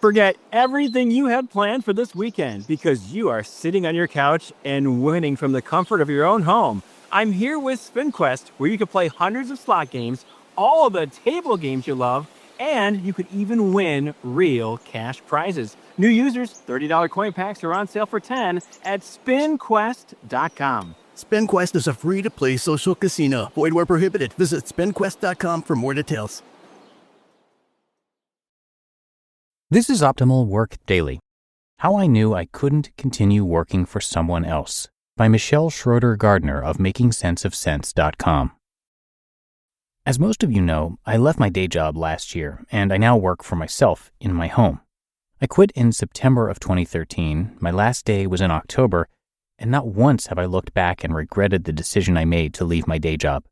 Forget everything you had planned for this weekend because you are sitting on your couch and winning from the comfort of your own home. I'm here with SpinQuest, where you can play hundreds of slot games, all the table games you love, and you could even win real cash prizes. New users, $30 coin packs are on sale for $10 at spinquest.com. SpinQuest is a free-to-play social casino. Void where prohibited. Visit spinquest.com for more details. This is Optimal Work Daily. How I Knew I Couldn't Continue Working for Someone Else by Michelle Schroeder-Gardner of MakingSenseOfSense.com. As most of you know, I left my day job last year, and I now work for myself in my home. I quit in September of 2013, my last day was in October, and not once have I looked back and regretted the decision I made to leave my day job.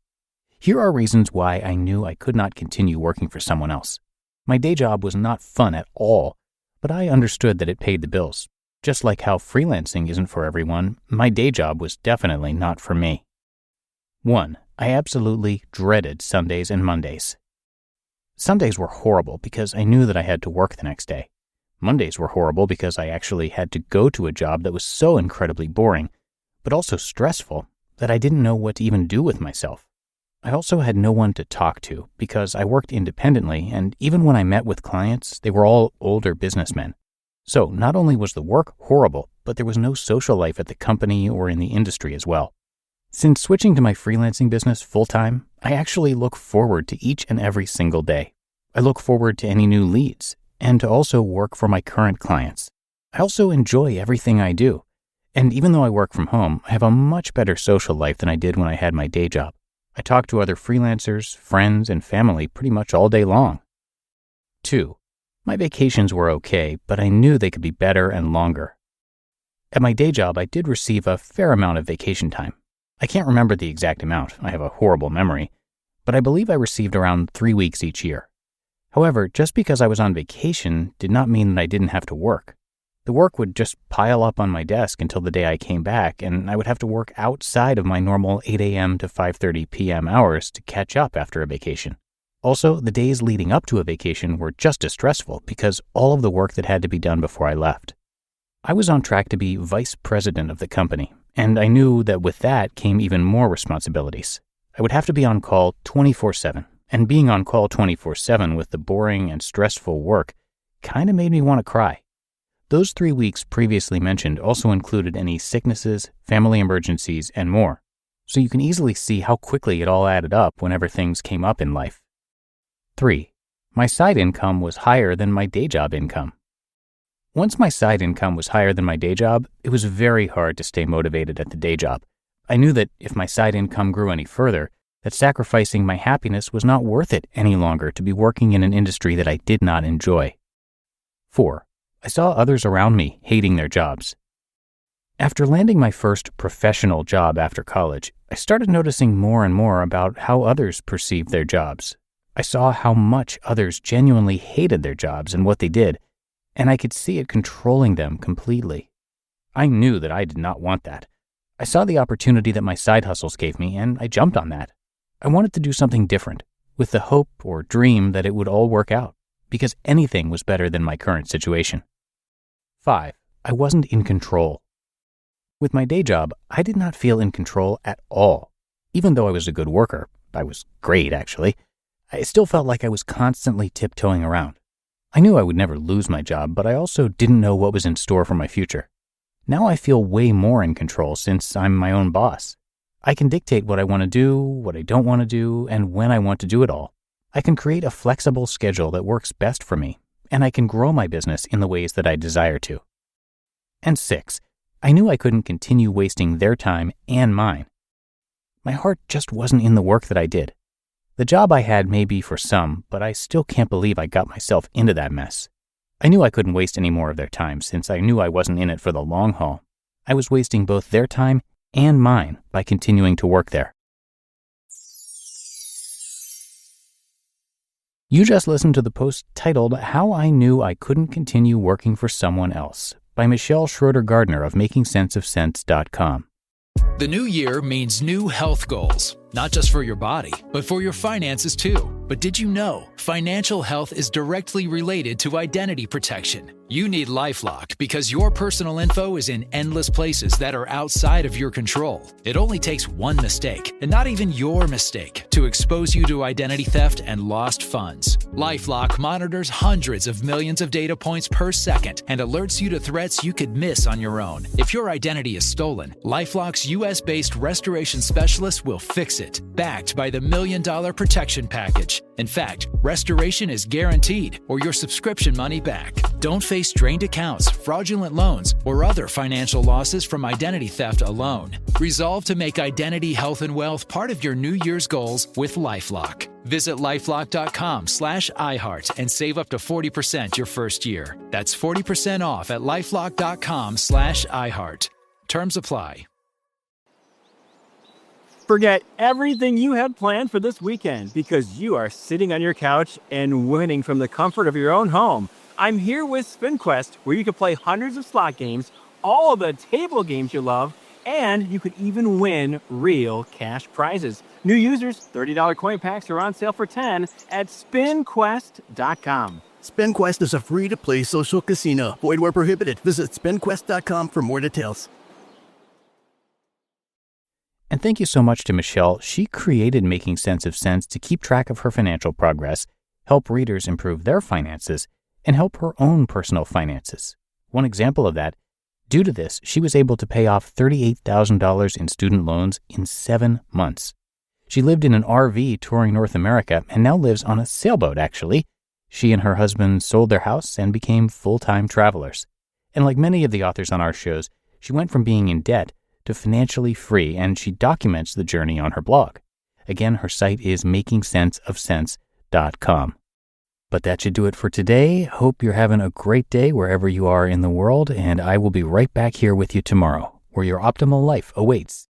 Here are reasons why I knew I could not continue working for someone else. My day job was not fun at all, but I understood that it paid the bills. Just like how freelancing isn't for everyone, my day job was definitely not for me. 1. I absolutely dreaded Sundays and Mondays. Sundays were horrible because I knew that I had to work the next day. Mondays were horrible because I actually had to go to a job that was so incredibly boring, but also stressful, that I didn't know what to even do with myself. I also had no one to talk to because I worked independently, and even when I met with clients, they were all older businessmen. So not only was the work horrible, but there was no social life at the company or in the industry as well. Since switching to my freelancing business full-time, I actually look forward to each and every single day. I look forward to any new leads, and to also work for my current clients. I also enjoy everything I do. And even though I work from home, I have a much better social life than I did when I had my day job. I talk to other freelancers, friends, and family pretty much all day long. 2. My vacations were okay, but I knew they could be better and longer. At my day job, I did receive a fair amount of vacation time. I can't remember the exact amount, I have a horrible memory, but I believe I received around 3 weeks each year. However, just because I was on vacation did not mean that I didn't have to work. The work would just pile up on my desk until the day I came back, and I would have to work outside of my normal 8 a.m. to 5:30 p.m. hours to catch up after a vacation. Also, the days leading up to a vacation were just as stressful because all of the work that had to be done before I left. I was on track to be vice president of the company, and I knew that with that came even more responsibilities. I would have to be on call 24/7, and being on call 24/7 with the boring and stressful work kind of made me want to cry. Those 3 weeks previously mentioned also included any sicknesses, family emergencies, and more, so you can easily see how quickly it all added up whenever things came up in life. 3. My side income was higher than my day job income. Once my side income was higher than my day job, it was very hard to stay motivated at the day job. I knew that if my side income grew any further, that sacrificing my happiness was not worth it any longer to be working in an industry that I did not enjoy. 4. I saw others around me hating their jobs. After landing my first professional job after college, I started noticing more and more about how others perceived their jobs. I saw how much others genuinely hated their jobs and what they did, and I could see it controlling them completely. I knew that I did not want that. I saw the opportunity that my side hustles gave me, and I jumped on that. I wanted to do something different, with the hope or dream that it would all work out, because anything was better than my current situation. 5. I wasn't in control. With my day job, I did not feel in control at all. Even though I was a good worker, I was great actually, I still felt like I was constantly tiptoeing around. I knew I would never lose my job, but I also didn't know what was in store for my future. Now I feel way more in control since I'm my own boss. I can dictate what I want to do, what I don't want to do, and when I want to do it all. I can create a flexible schedule that works best for me, and I can grow my business in the ways that I desire to. And 6, I knew I couldn't continue wasting their time and mine. My heart just wasn't in the work that I did. The job I had may be for some, but I still can't believe I got myself into that mess. I knew I couldn't waste any more of their time since I knew I wasn't in it for the long haul. I was wasting both their time and mine by continuing to work there. You just listened to the post titled How I Knew I Couldn't Continue Working for Someone Else by Michelle Schroeder-Gardner of MakingSenseOfSense.com. The new year means new health goals. not just for your body, but for your finances too. But did you know financial health is directly related to identity protection? You need LifeLock because your personal info is in endless places that are outside of your control. It only takes one mistake, and not even your mistake, to expose you to identity theft and lost funds. LifeLock monitors hundreds of millions of data points per second and alerts you to threats you could miss on your own. If your identity is stolen, LifeLock's US-based restoration specialist will fix it, backed by the $1 Million Protection Package. In fact, restoration is guaranteed or your subscription money back. Don't face drained accounts, fraudulent loans, or other financial losses from identity theft alone. Resolve to make identity, health, and wealth part of your New Year's goals with LifeLock. Visit lifelock.com/iHeart and save up to 40% your first year. That's 40% off at lifelock.com/iHeart. Terms apply. Forget everything you had planned for this weekend because you are sitting on your couch and winning from the comfort of your own home. I'm here with SpinQuest, where you can play hundreds of slot games, all of the table games you love, and you could even win real cash prizes. New users, $30 coin packs are on sale for $10 at spinquest.com. SpinQuest is a free-to-play social casino. Void where prohibited. Visit spinquest.com for more details. And thank you so much to Michelle. She created Making Sense of Sense to keep track of her financial progress, help readers improve their finances, and help her own personal finances. One example of that, due to this, she was able to pay off $38,000 in student loans in 7 months. She lived in an RV touring North America and now lives on a sailboat, actually. She and her husband sold their house and became full-time travelers. And like many of the authors on our shows, she went from being in debt to financially free, and she documents the journey on her blog. Again, her site is makingsenseofsense.com. But that should do it for today. Hope you're having a great day wherever you are in the world, and I will be right back here with you tomorrow, where your optimal life awaits.